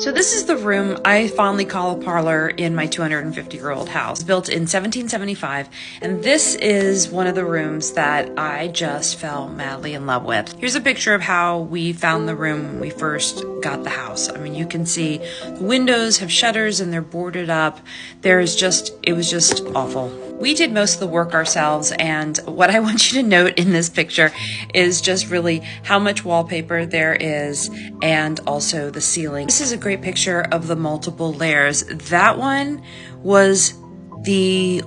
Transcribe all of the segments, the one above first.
So this is the room I fondly call a parlor in my 250-year-old house, built in 1775, and this is one of the rooms that I just fell madly in love with. Here's a picture of how we found the room when we first got the house. I mean, you can see the windows have shutters and they're boarded up. It was just awful. We did most of the work ourselves, and what I want you to note in this picture is just really how much wallpaper there is and also the ceiling. This is a great picture of the multiple layers. That one was the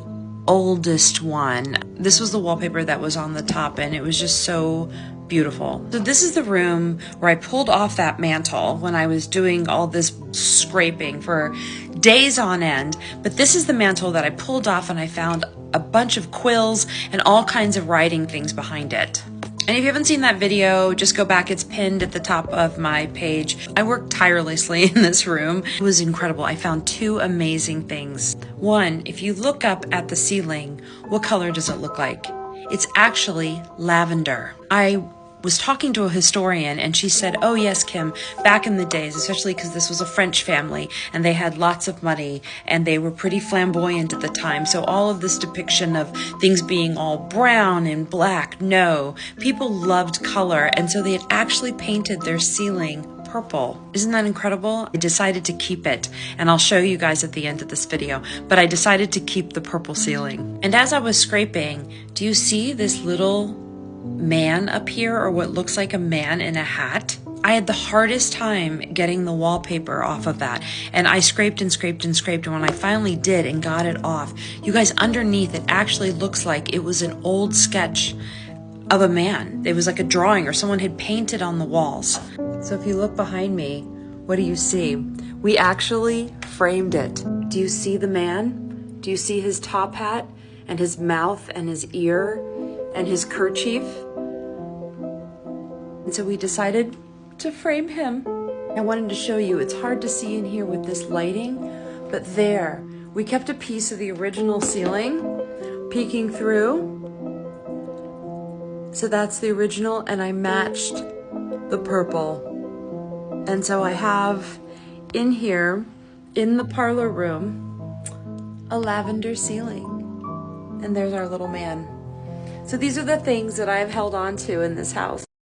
oldest one. This was the wallpaper that was on the top, and it was just so beautiful. So this is the room where I pulled off that mantle when I was doing all this scraping for days on end. But this is the mantle that I pulled off, and I found a bunch of quills and all kinds of writing things behind it. And if you haven't seen that video, just go back. It's pinned at the top of my page. I worked tirelessly in this room. It was incredible. I found two amazing things. One, if you look up at the ceiling, what color does it look like? It's actually lavender. I was talking to a historian, and she said, oh yes, Kim, back in the days, especially because this was a French family and they had lots of money and they were pretty flamboyant at the time. So all of this depiction of things being all brown and black, no, people loved color. And so they had actually painted their ceiling purple. Isn't that incredible? I decided to keep it, and I'll show you guys at the end of this video, but I decided to keep the purple ceiling. And as I was scraping, do you see this little man up here, or what looks like a man in a hat? I had the hardest time getting the wallpaper off of that, and I scraped and scraped and scraped, and when I finally did and got it off, you guys, underneath it actually looks like it was an old sketch of a man. It was like a drawing, or someone had painted on the walls. So if you look behind me, what do you see? We actually framed it. Do you see the man? Do you see his top hat and his mouth and his ear and his kerchief? And so we decided to frame him. I wanted to show you, it's hard to see in here with this lighting, but there, we kept a piece of the original ceiling peeking through. So that's the original, and I matched the purple. And so I have in here, in the parlor room, a lavender ceiling. And there's our little man. So these are the things that I've held on to in this house.